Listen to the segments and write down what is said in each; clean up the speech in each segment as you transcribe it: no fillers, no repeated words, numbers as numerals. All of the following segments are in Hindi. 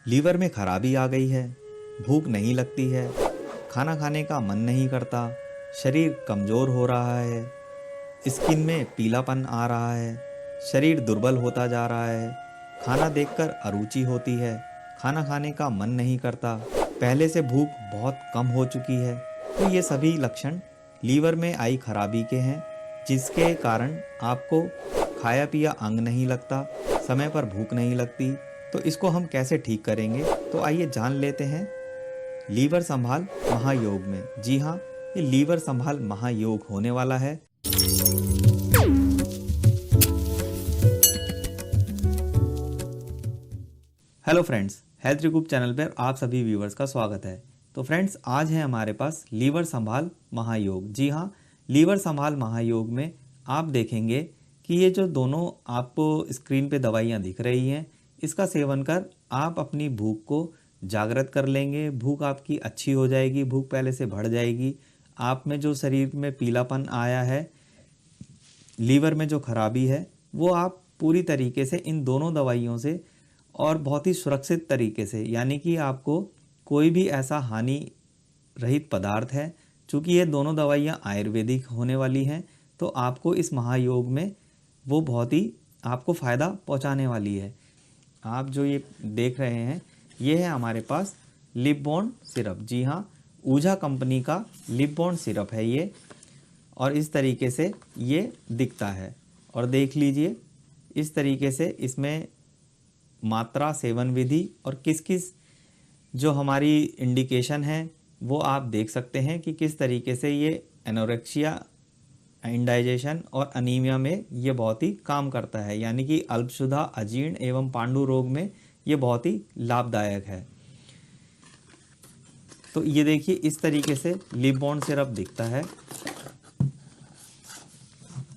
लीवर में खराबी आ गई है, भूख नहीं लगती है, खाना खाने का मन नहीं करता, शरीर कमज़ोर हो रहा है, स्किन में पीलापन आ रहा है, शरीर दुर्बल होता जा रहा है, खाना देखकर अरुचि होती है, खाना खाने का मन नहीं करता, पहले से भूख बहुत कम हो चुकी है। तो ये सभी लक्षण लीवर में आई खराबी के हैं, जिसके कारण आपको खाया पिया अंग नहीं लगता, समय पर भूख नहीं लगती। तो इसको हम कैसे ठीक करेंगे, तो आइए जान लेते हैं लीवर संभाल महायोग में। जी हाँ, ये लीवर संभाल महायोग होने वाला है। Hello friends, health recoup channel पर आप सभी व्यूवर्स का स्वागत है। तो फ्रेंड्स, आज है हमारे पास लीवर संभाल महायोग। जी हाँ, लीवर संभाल महायोग में आप देखेंगे कि ये जो दोनों आपको स्क्रीन पे दवाइयाँ दिख रही हैं, इसका सेवन कर आप अपनी भूख को जागृत कर लेंगे। भूख आपकी अच्छी हो जाएगी, भूख पहले से बढ़ जाएगी। आप में जो शरीर में पीलापन आया है, लीवर में जो खराबी है, वो आप पूरी तरीके से इन दोनों दवाइयों से और बहुत ही सुरक्षित तरीके से, यानी कि आपको कोई भी ऐसा हानि रहित पदार्थ है, चूँकि ये दोनों दवाइयाँ आयुर्वेदिक होने वाली हैं, तो आपको इस महायोग में वो बहुत ही आपको फ़ायदा पहुँचाने वाली है। आप जो ये देख रहे हैं, ये है हमारे पास लिपबॉन्ड सिरप। जी हाँ, ऊझा कंपनी का लिपबॉन्ड सिरप है ये, और इस तरीके से ये दिखता है। और देख लीजिए, इस तरीके से इसमें मात्रा, सेवन विधि और किस किस जो हमारी इंडिकेशन है वो आप देख सकते हैं कि किस तरीके से ये एनोरेक्सिया, इंडाइजेशन और अनीमिया में ये बहुत ही काम करता है, यानी कि अल्पशुदा, अजीर्ण एवं पांडु रोग में ये बहुत ही लाभदायक है। तो ये देखिए, इस तरीके से लिपबॉन्ड सिरप दिखता है।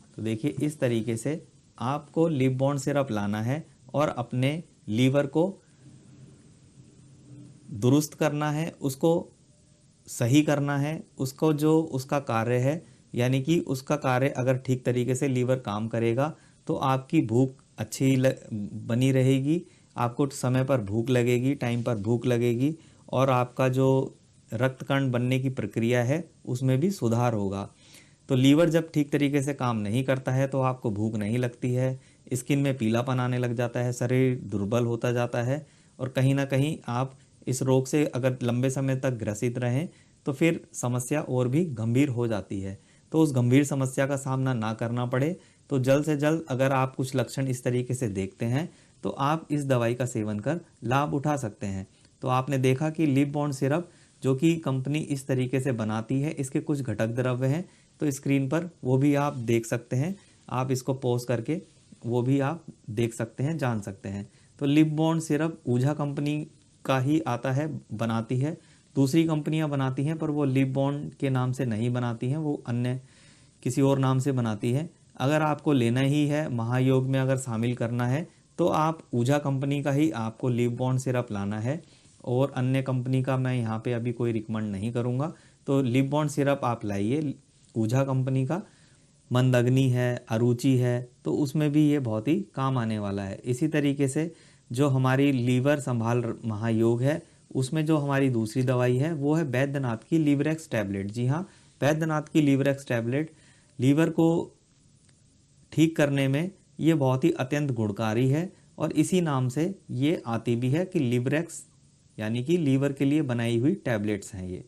तो देखिए, इस तरीके से आपको लिपबॉन्ड सिरप लाना है और अपने लीवर को दुरुस्त करना है, उसको सही करना है, उसको जो उसका कार्य है, यानी कि उसका कार्य अगर ठीक तरीके से लीवर काम करेगा तो आपकी भूख अच्छी बनी रहेगी, आपको समय पर भूख लगेगी, टाइम पर भूख लगेगी, और आपका जो रक्त कण बनने की प्रक्रिया है उसमें भी सुधार होगा। तो लीवर जब ठीक तरीके से काम नहीं करता है तो आपको भूख नहीं लगती है, स्किन में पीलापन आने लग जाता है, शरीर दुर्बल होता जाता है, और कहीं ना कहीं आप इस रोग से अगर लंबे समय तक ग्रसित रहें तो फिर समस्या और भी गंभीर हो जाती है। तो उस गंभीर समस्या का सामना ना करना पड़े तो जल्द से जल्द अगर आप कुछ लक्षण इस तरीके से देखते हैं तो आप इस दवाई का सेवन कर लाभ उठा सकते हैं। तो आपने देखा कि लिपबॉन्ड सिरप जो कि कंपनी इस तरीके से बनाती है, इसके कुछ घटक द्रव्य हैं, तो स्क्रीन पर वो भी आप देख सकते हैं। आप इसको पॉज करके वो भी आप देख सकते हैं, जान सकते हैं। तो लिपबॉन्ड सिरप ऊझा कंपनी का ही आता है, बनाती है। दूसरी कंपनियां बनाती हैं पर वो लिपबॉन्ड के नाम से नहीं बनाती हैं, वो अन्य किसी और नाम से बनाती है। अगर आपको लेना ही है, महायोग में अगर शामिल करना है, तो आप ऊझा कंपनी का ही आपको लिपबॉन्ड सिरप लाना है, और अन्य कंपनी का मैं यहाँ पे अभी कोई रिकमेंड नहीं करूँगा। तो लिपबॉन्ड सिरप आप लाइए ऊझा कंपनी का। मंदग्नि है, अरुचि है, तो उसमें भी ये बहुत ही काम आने वाला है। इसी तरीके से जो हमारी लीवर संभाल महायोग है, उसमें जो हमारी दूसरी दवाई है वो है बैद्यनाथ की लीवरेक्स टैबलेट। जी हाँ, बैद्यनाथ की लीवरेक्स टैबलेट लीवर को ठीक करने में ये बहुत ही अत्यंत गुणकारी है, और इसी नाम से ये आती भी है कि लीवरेक्स, यानी कि लीवर के लिए बनाई हुई टैबलेट्स हैं ये।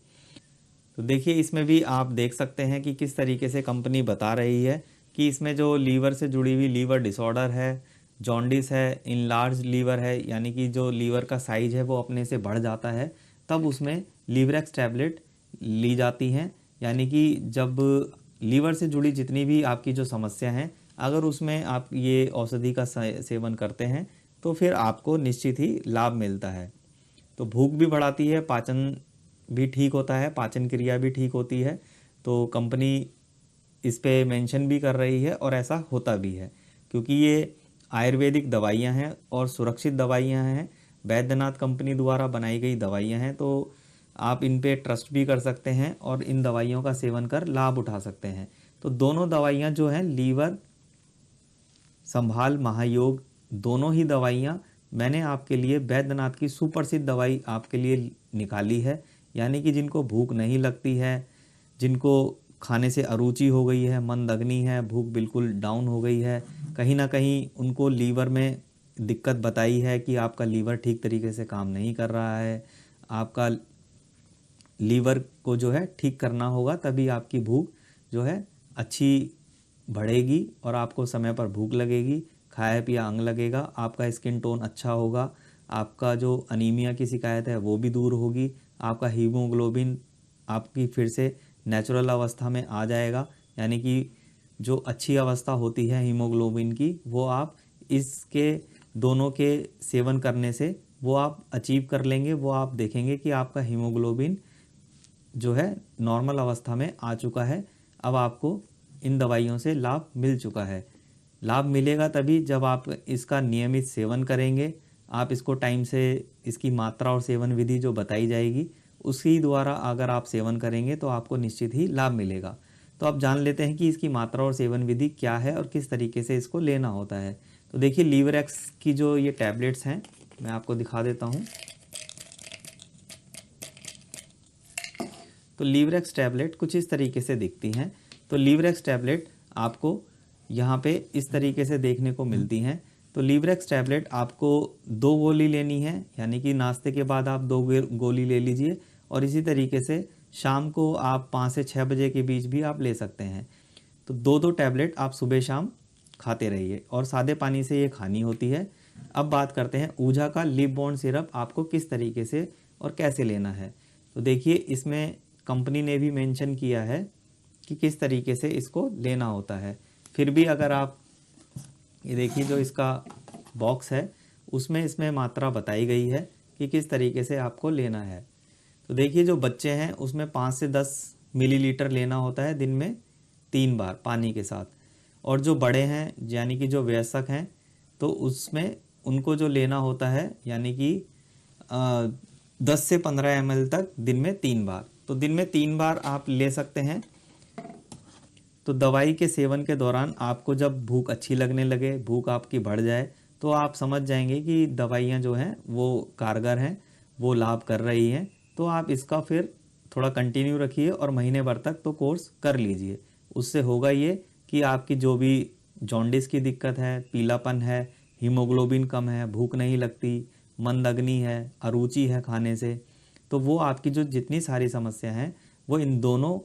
तो देखिए, इसमें भी आप देख सकते हैं कि किस तरीके से कंपनी बता रही है कि इसमें जो लीवर से जुड़ी हुई लीवर डिसऑर्डर है, जॉन्डिस है, इनलार्ज लीवर है, यानी कि जो लीवर का साइज है वो अपने से बढ़ जाता है, तब उसमें लीवरेक्स टैबलेट ली जाती हैं। यानी कि जब लीवर से जुड़ी जितनी भी आपकी जो समस्या हैं, अगर उसमें आप ये औषधि का सेवन करते हैं तो फिर आपको निश्चित ही लाभ मिलता है। तो भूख भी बढ़ाती है, पाचन भी ठीक होता है, पाचन क्रिया भी ठीक होती है। तो कंपनी इस पे मेंशन भी कर रही है, और ऐसा होता भी है, क्योंकि ये आयुर्वेदिक दवाइयाँ हैं और सुरक्षित दवाइयाँ हैं, बैद्यनाथ कंपनी द्वारा बनाई गई दवाइयाँ हैं। तो आप इन पे ट्रस्ट भी कर सकते हैं और इन दवाइयों का सेवन कर लाभ उठा सकते हैं। तो दोनों दवाइयाँ जो हैं, लीवर संभाल महायोग, दोनों ही दवाइयाँ मैंने आपके लिए बैद्यनाथ की सुप्रसिद्ध दवाई आपके लिए निकाली है, यानी कि जिनको भूख नहीं लगती है, जिनको खाने से अरुचि हो गई है, मंदग्नि है, भूख बिल्कुल डाउन हो गई है, कहीं ना कहीं उनको लीवर में दिक्कत बताई है कि आपका लीवर ठीक तरीके से काम नहीं कर रहा है, आपका लीवर को जो है ठीक करना होगा, तभी आपकी भूख जो है अच्छी बढ़ेगी और आपको समय पर भूख लगेगी, खाया पिया अंग लगेगा, आपका स्किन टोन अच्छा होगा, आपका जो अनीमिया की शिकायत है वो भी दूर होगी, आपका हीमोग्लोबिन आपकी फिर से नेचुरल अवस्था में आ जाएगा, यानी कि जो अच्छी अवस्था होती है हीमोग्लोबिन की वो आप इसके दोनों के सेवन करने से वो आप अचीव कर लेंगे। वो आप देखेंगे कि आपका हीमोग्लोबिन जो है नॉर्मल अवस्था में आ चुका है। अब आपको इन दवाइयों से लाभ मिल चुका है। लाभ मिलेगा तभी जब आप इसका नियमित सेवन करेंगे, आप इसको टाइम से इसकी मात्रा और सेवन विधि जो बताई जाएगी उसी द्वारा अगर आप सेवन करेंगे तो आपको निश्चित ही लाभ मिलेगा। तो आप जान लेते हैं कि इसकी मात्रा और सेवन विधि क्या है और किस तरीके से इसको लेना होता है। तो देखिए लीवरएक्स की जो ये टैबलेट्स हैं मैं आपको दिखा देता हूँ। तो लीवरएक्स टैबलेट कुछ इस तरीके से दिखती हैं। तो लीवरएक्स टैबलेट आपको यहाँ पे इस तरीके से देखने को मिलती हैं। तो लीवरएक्स टैबलेट आपको 2 गोली लेनी है, यानी कि नाश्ते के बाद आप 2 गोली ले लीजिए और इसी तरीके से शाम को आप 5 से 6 बजे के बीच भी आप ले सकते हैं। तो 2-2 टैबलेट आप सुबह शाम खाते रहिए और सादे पानी से ये खानी होती है। अब बात करते हैं ऊझा का लिप बॉन्ड सिरप आपको किस तरीके से और कैसे लेना है। तो देखिए इसमें कंपनी ने भी मेंशन किया है कि किस तरीके से इसको लेना होता है। फिर भी अगर आप ये देखिए जो इसका बॉक्स है उसमें इसमें मात्रा बताई गई है कि किस तरीके से आपको लेना है। तो देखिए जो बच्चे हैं उसमें 5 से 10 मिलीलीटर लेना होता है दिन में 3 बार पानी के साथ, और जो बड़े हैं यानी कि जो वयस्क हैं तो उसमें उनको जो लेना होता है यानी कि 10 से 15 ml तक दिन में 3 बार। तो दिन में 3 बार आप ले सकते हैं। तो दवाई के सेवन के दौरान आपको जब भूख अच्छी लगने लगे, भूख आपकी बढ़ जाए, तो आप समझ जाएंगे कि दवाइयाँ जो हैं वो कारगर हैं, वो लाभ कर रही हैं। तो आप इसका फिर थोड़ा कंटिन्यू रखिए और महीने भर तक तो कोर्स कर लीजिए। उससे होगा ये कि आपकी जो भी जॉन्डिस की दिक्कत है, पीलापन है, हीमोग्लोबिन कम है, भूख नहीं लगती, मंदग्नि है, अरुचि है खाने से, तो वो आपकी जो जितनी सारी समस्या हैं वो इन दोनों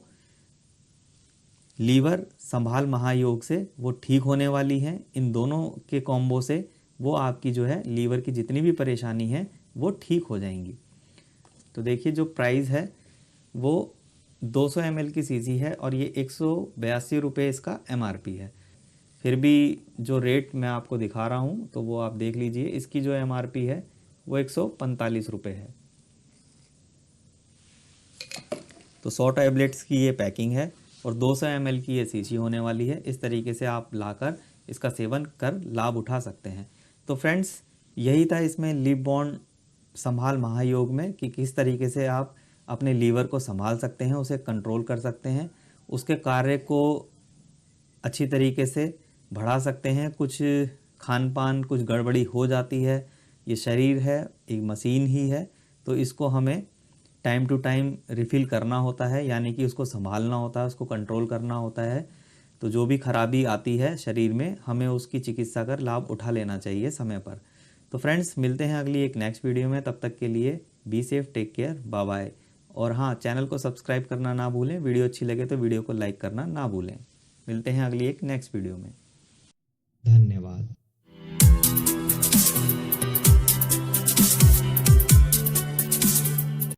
लीवर संभाल महायोग से वो ठीक होने वाली हैं। इन दोनों के कॉम्बो से वो आपकी जो है लीवर की जितनी भी परेशानी है वो ठीक हो जाएंगी। तो देखिए जो प्राइस है वो 200 ml की शीशी है और ये 182 रुपये इसका MRP है। फिर भी जो रेट मैं आपको दिखा रहा हूँ तो वो आप देख लीजिए, इसकी जो MRP है वो 145 रुपये है। तो 100 टैबलेट्स की ये पैकिंग है और 200 ml की ये शीशी होने वाली है। इस तरीके से आप लाकर इसका सेवन कर लाभ उठा सकते हैं। तो फ्रेंड्स यही था इसमें लिप बॉन्ड संभाल महायोग में कि किस तरीके से आप अपने लीवर को संभाल सकते हैं, उसे कंट्रोल कर सकते हैं, उसके कार्य को अच्छी तरीके से बढ़ा सकते हैं। कुछ खान पान कुछ गड़बड़ी हो जाती है, ये शरीर है एक मशीन ही है, तो इसको हमें टाइम टू टाइम रिफ़िल करना होता है, यानी कि उसको संभालना होता है, उसको कंट्रोल करना होता है। तो जो भी खराबी आती है शरीर में हमें उसकी चिकित्सा कर लाभ उठा लेना चाहिए समय पर। तो फ्रेंड्स मिलते हैं अगली एक नेक्स्ट वीडियो में, तब तक के लिए be safe, take care, bye bye. और हाँ, चैनल को सब्सक्राइब करना ना भूलें, वीडियो अच्छी लगे तो वीडियो को लाइक करना ना भूलें। मिलते हैं अगली एक नेक्स्ट वीडियो में।